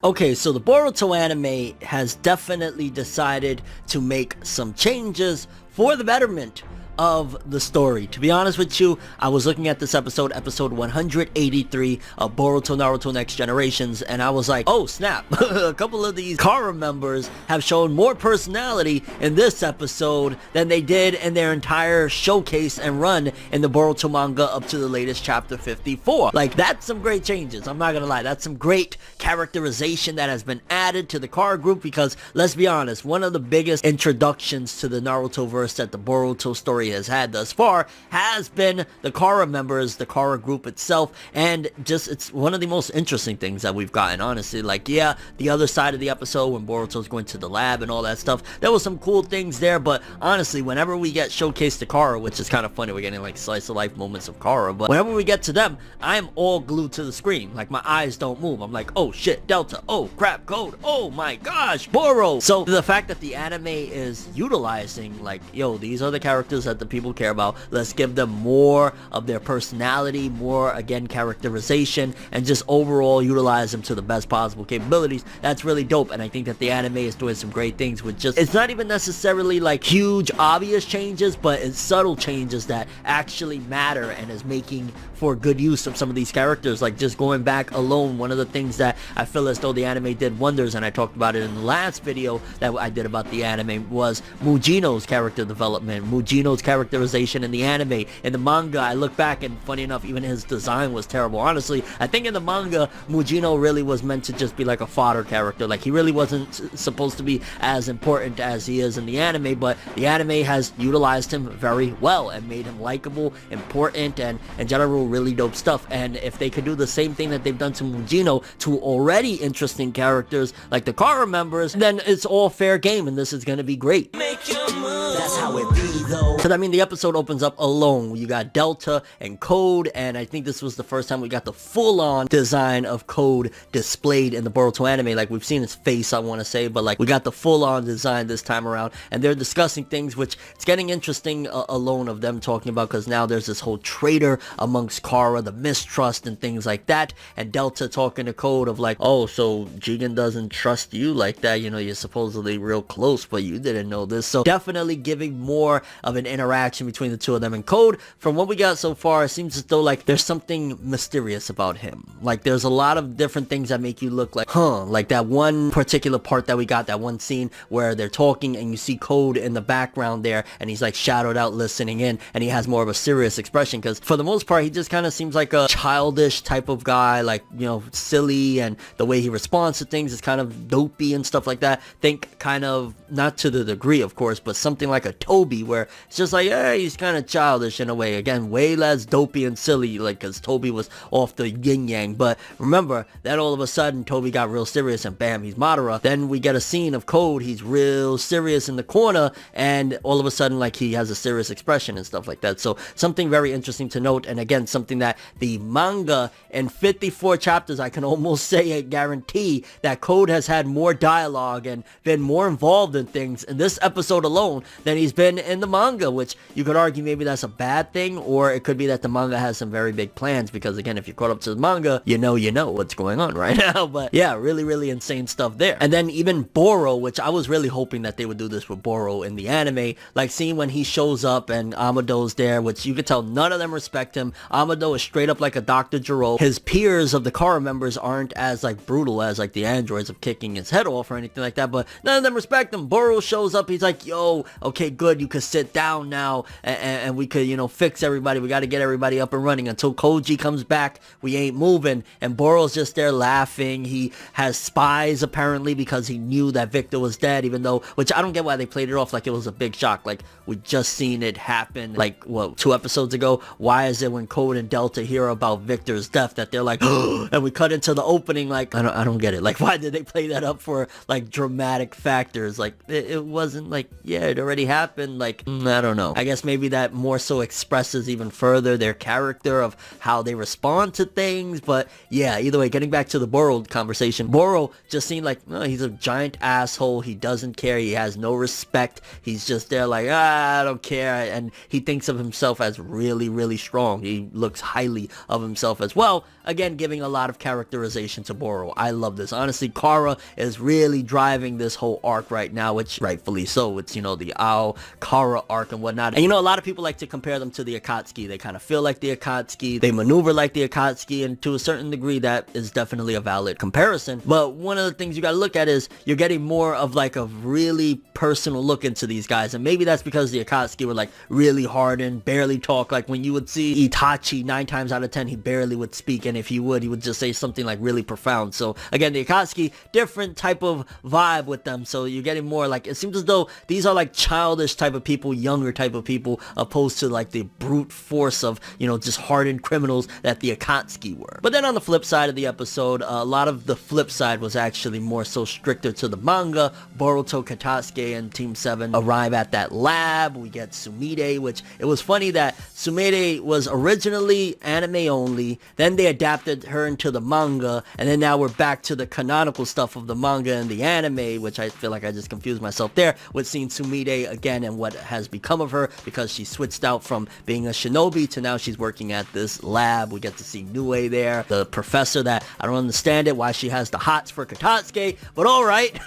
Okay, so the Boruto anime has definitely decided to make some changes for the betterment of the story. To be honest with you, I was looking at this episode 183 of Boruto Naruto Next Generations, and I was like, oh snap, a couple of these Kara members have shown more personality in this episode than they did in their entire showcase and run in the Boruto manga up to the latest chapter 54. Like, that's some great changes, I'm not gonna lie. That's some great characterization that has been added to the Kara group, because let's be honest, one of the biggest introductions to the Naruto verse that the Boruto story has had thus far has been the Kara members, the Kara group itself, and just it's one of the most interesting things that we've gotten, honestly. Like, yeah, the other side of the episode when Boruto's going to the lab and all that stuff, there was some cool things there, but honestly, whenever we get showcased to Kara, which is kind of funny, we're getting like slice of life moments of Kara, but whenever we get to them, I'm all glued to the screen. Like, my eyes don't move. I'm like, oh shit, Delta, oh crap, Code, oh my gosh, Boro. So the fact that the anime is utilizing, like, yo, these are the characters that the people care about, let's give them more of their personality, more, again, characterization, and just overall utilize them to the best possible capabilities. That's really dope, and I think that the anime is doing some great things with just, it's not even necessarily like huge obvious changes, but it's subtle changes that actually matter and is making for good use of some of these characters. Like, just going back alone, one of the things that I feel as though the anime did wonders, and I talked about it in the last video that I did about the anime, was Mujino's character development, Mujino's characterization in the anime. In the manga, I look back and funny enough, even his design was terrible. Honestly, I think in the manga, Mujino really was meant to just be like a fodder character. Like, he really wasn't supposed to be as important as he is in the anime, but the anime has utilized him very well and made him likable, important, and in general, really dope stuff. And if they could do the same thing that they've done to Mujino to already interesting characters like the Kara members, then it's all fair game, and this is gonna be great. Make your move. That's how it be, though. Because I mean, the episode opens up alone. You got Delta and Code, and I think this was the first time we got the full-on design of Code displayed in the Boruto anime. Like, we've seen his face, I want to say, but like, we got the full-on design this time around, and they're discussing things which it's getting interesting alone of them talking about, because now there's this whole traitor amongst Kara, the mistrust and things like that, and Delta talking to Code of like, oh, so Jigen doesn't trust you like that, you know, you're supposedly real close, but you didn't know this. So definitely giving more of an interaction between the two of them. And Code, from what we got so far, it seems as though like there's something mysterious about him. Like, there's a lot of different things that make you look like, huh, like that one particular part that we got, that one scene where they're talking and you see Code in the background there, and he's like shadowed out listening in, and he has more of a serious expression, because for the most part he just kind of seems like a childish type of guy, like, you know, silly, and the way he responds to things is kind of dopey and stuff like that. Think kind of, not to the degree of course, but something like a Toby, where it's just like, yeah, he's kind of childish in a way. Again, way less dopey and silly, like, because Toby was off the yin yang. But remember that all of a sudden Toby got real serious and bam, he's Madara. Then we get a scene of Code, he's real serious in the corner, and all of a sudden, like, he has a serious expression and stuff like that. So something very interesting to note, and again, something that the manga in 54 chapters, I can almost say, I guarantee that Code has had more dialogue and been more involved in things in this episode alone than he's been in the manga, which you could argue maybe that's a bad thing, or it could be that the manga has some very big plans, because again, if you're caught up to the manga, you know what's going on right now. But yeah, really insane stuff there. And then even Boro, which I was really hoping that they would do this with Boro in the anime, like seeing when he shows up and Amado's there, which you could tell none of them respect him. Amado is straight up like a Dr. Gero. His peers of the Kara members aren't as like brutal as like the androids of kicking his head off or anything like that, but none of them respect him. Boro shows up, he's like, yo, okay, good, you could sit down now, and we could, you know, fix everybody. We got to get everybody up and running. Until Koji comes back, we ain't moving. And Boro's just there laughing. He has spies apparently, because he knew that Victor was dead, even though, which I don't get why they played it off like it was a big shock. Like, we just seen it happen like, what, 2 episodes ago? Why is it when Code and Delta hear about Victor's death that they're like, and we cut into the opening? Like, I don't get it. Like, why did they play that up for like dramatic factors? Like, it wasn't like, yeah, it already happened. Like, I don't know. I guess maybe that more so expresses even further their character of how they respond to things. But yeah, either way, getting back to the Boro conversation, Boro just seemed like, oh, he's a giant asshole. He doesn't care. He has no respect. He's just there like, I don't care. And he thinks of himself as really, really strong. He looks highly of himself as well. Again, giving a lot of characterization to Boro. I love this. Honestly, Kara is really driving this whole arc right now, which rightfully so. It's, you know, the Ao Kara arc and whatnot. And you know, a lot of people like to compare them to the Akatsuki. They kind of feel like the Akatsuki. They maneuver like the Akatsuki, and to a certain degree, that is definitely a valid comparison. But one of the things you got to look at is you're getting more of like a really personal look into these guys. And maybe that's because the Akatsuki were like really hardened, barely talk. Like when you would see Itachi, 9 times out of 10, he barely would speak. And if he would just say something like really profound. So again, the Akatsuki, different type of vibe with them. So you're getting more like, it seems as though these are like childish type of people, younger type of people, opposed to like the brute force of, you know, just hardened criminals that the Akatsuki were. But then on the flip side of the episode, a lot of the flip side was actually more so stricter to the manga. Boruto, Katasuke, and Team 7 arrive at that lab. We get Sumire, which it was funny that Sumire was originally anime only, then they adapted her into the manga, and then now we're back to the canonical stuff of the manga and the anime, which I feel like I just confused myself there with seeing Sumire again and what has become of her, because she switched out from being a shinobi to now she's working at this lab. We get to see Nue there, the professor that I don't understand it, why she has the hots for Katasuke, but alright.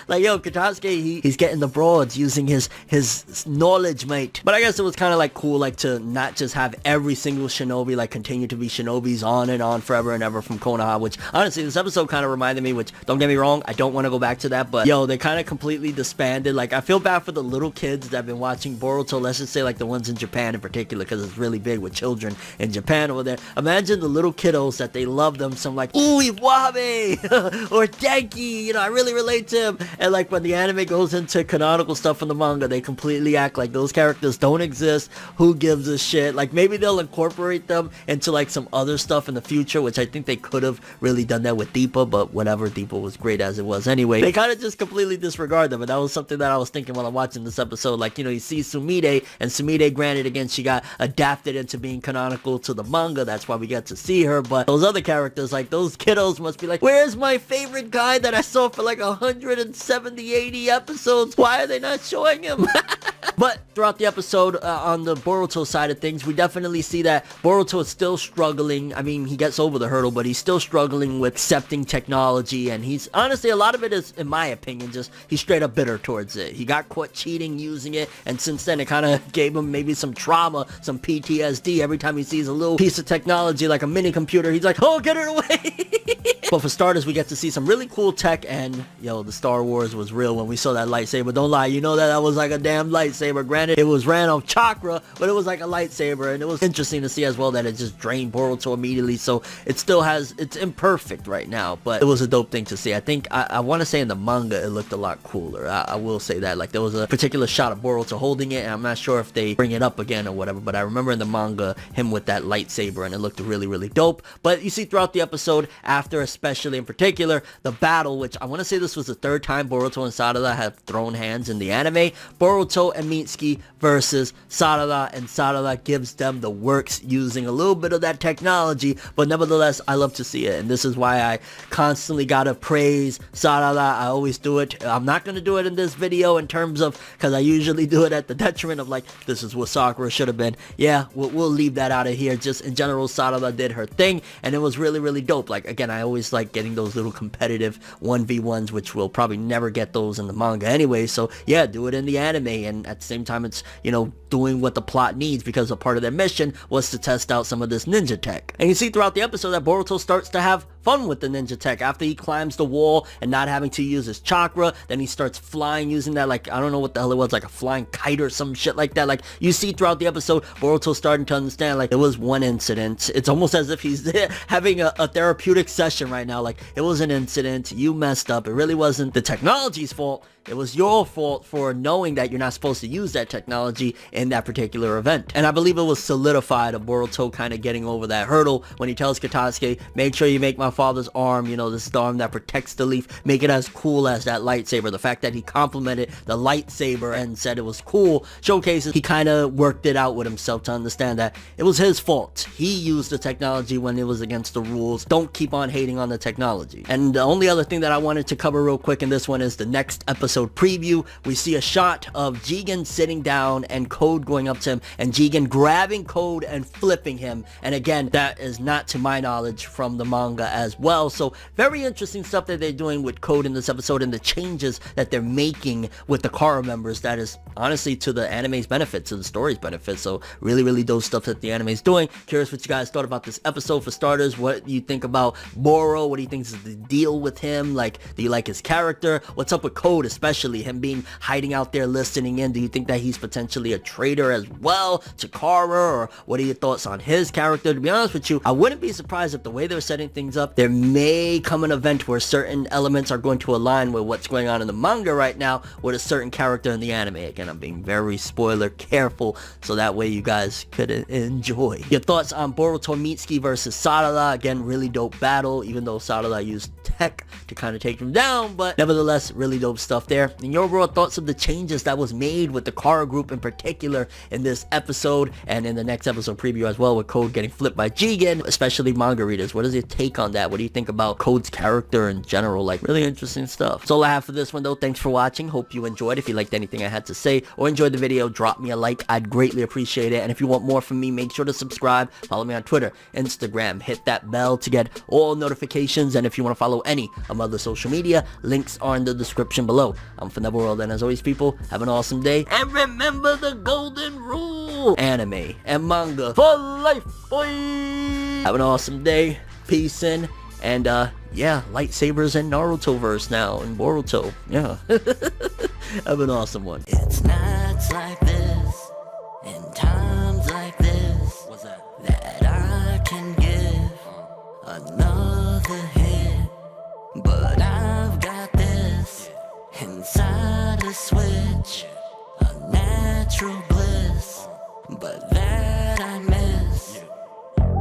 Like, yo, Katasuke, he's getting the broads using his knowledge, mate. But I guess it was kind of like cool, like to not just have every single shinobi like continue to be shinobis on and on forever and ever from Konoha, which honestly this episode kind of reminded me, which don't get me wrong, I don't want to go back to that, but yo, they kind of completely disbanded. Like, I feel bad for the little kids that have been watching Boruto, let's just say like the ones in Japan in particular, because it's really big with children in Japan over there. Imagine the little kiddos that they love them some like, ooh, Iwabe or Denki, you know, I really relate to him. And like when the anime goes into canonical stuff from the manga, they completely act like those characters don't exist. Who gives a shit? Like maybe they'll incorporate them into like some other stuff in the future, which I think they could have really done that with Deepa, but whatever, Deepa was great as it was anyway. They kind of just completely disregard them, and that was something that I was thinking while I'm watching this episode. Like, you know, you see Sumire, and Sumire, granted, again, she got adapted into being canonical to the manga, that's why we get to see her, but those other characters, like those kiddos must be like, where's my favorite guy that I saw for like 170, 80 episodes? Why are they not showing him? But throughout the episode, on the Boruto side of things, we definitely see that Boruto is still struggling. I mean, he gets over the hurdle, but he's still struggling with accepting technology, and he's, honestly, a lot of it is, in my opinion, just, he's straight up bitter towards it. He got caught cheating using it, and since then, it kind of gave him maybe some trauma, some PTSD. Every time he sees a little piece of technology, like a mini computer, he's like, oh, get it away! But for starters, we get to see some really cool tech, and, yo, the Star Wars was real when we saw that lightsaber. Don't lie, you know that was like a damn lightsaber. Granted, it was ran off chakra, but it was like a lightsaber, and it was interesting to see as well that it just drained Boruto immediately, so it still has, it's imperfect right now, but it was a dope thing to see. I think, I want to say in the manga, it looked a lot cooler. I will say that. Like, there was a particular shot of Boruto holding it, and I'm not sure if they bring it up again or whatever, but I remember in the manga, him with that lightsaber, and it looked really, really dope. But you see throughout the episode, after especially in particular, the battle, which I want to say this was the third time Boruto and Sarada have thrown hands in the anime. Boruto and Mitsuki versus Sarada, and Sarada gives them the works using a little bit of that technology, but nevertheless, I love to see it, and this is why I constantly gotta praise Sarada. I always do it. I'm not gonna do it in this video in terms of, because I usually do it at the detriment of like, this is what Sakura should have been. Yeah, we'll leave that out of here. Just in general, Sarada did her thing, and it was really, really dope. Like, again, I always like getting those little competitive 1v1s, which we'll probably never get those in the manga anyway, so yeah, do it in the anime, and at the same time, it's, you know, doing what the plot needs, because a part of their mission was to test out some of this ninja tech. And you see throughout the episode that Boruto starts to have fun with the ninja tech. After he climbs the wall and not having to use his chakra, then he starts flying using that, like, I don't know what the hell it was, like a flying kite or some shit like that. Like, you see throughout the episode, Boruto starting to understand, like, it was one incident. It's almost as if he's having a therapeutic session right now. Like, it was an incident, you messed up, it really wasn't the technology's fault, it was your fault for knowing that you're not supposed to use that technology in that particular event. And I believe it was solidified of Boruto kind of getting over that hurdle when he tells Katasuke, make sure you make my my father's arm, you know, this is the arm that protects the leaf, make it as cool as that lightsaber. The fact that he complimented the lightsaber and said it was cool showcases he kind of worked it out with himself to understand that it was his fault. He used the technology when it was against the rules. Don't keep on hating on the technology. And the only other thing that I wanted to cover real quick in this one is the next episode preview. We see a shot of Jigen sitting down and Code going up to him, and Jigen grabbing Code and flipping him. And again, that is not to my knowledge from the manga as well. So very interesting stuff that they're doing with Code in this episode and the changes that they're making with the Kara members. That is honestly to the anime's benefit, to the story's benefit. So really dope stuff that the anime's doing. Curious what you guys thought about this episode. For starters, what do you think about Boro? What do you think is the deal with him? Like, do you like his character? What's up with Code, especially him being hiding out there listening in? Do you think that he's potentially a traitor as well to Kara, or what are your thoughts on his character? To be honest with you, I wouldn't be surprised if the way they're setting things up, there may come an event where certain elements are going to align with what's going on in the manga right now with a certain character in the anime. Again, I'm being very spoiler careful, so that way you guys could enjoy. Your thoughts on Boruto Mitsuki versus Sarada? Again, really dope battle, even though Sarada used tech to kind of take him down, but nevertheless, really dope stuff there. And your overall thoughts of the changes that was made with the Kara group in particular in this episode, and in the next episode preview as well, with Code getting flipped by Jigen, especially manga readers. What is your take on that? What do you think about Code's character in general? Like, really interesting stuff. That's all I have for this one though. Thanks for watching. Hope you enjoyed. If you liked anything I had to say or enjoyed the video, drop me a like. I'd greatly appreciate it. And if you want more from me, make sure to subscribe. Follow me on Twitter, Instagram. Hit that bell to get all notifications. And if you want to follow any of my other social media, links are in the description below. I'm ForneverWorld, and as always, people, have an awesome day. And remember the golden rule: anime and manga for life, boy! Have an awesome day. Peace in. And yeah, lightsabers and Naruto verse now, and Boruto. Yeah. Have an awesome one. It's nights like this, and times like this, that I can give another hit. But I've got this inside a switch, a natural bliss. But that I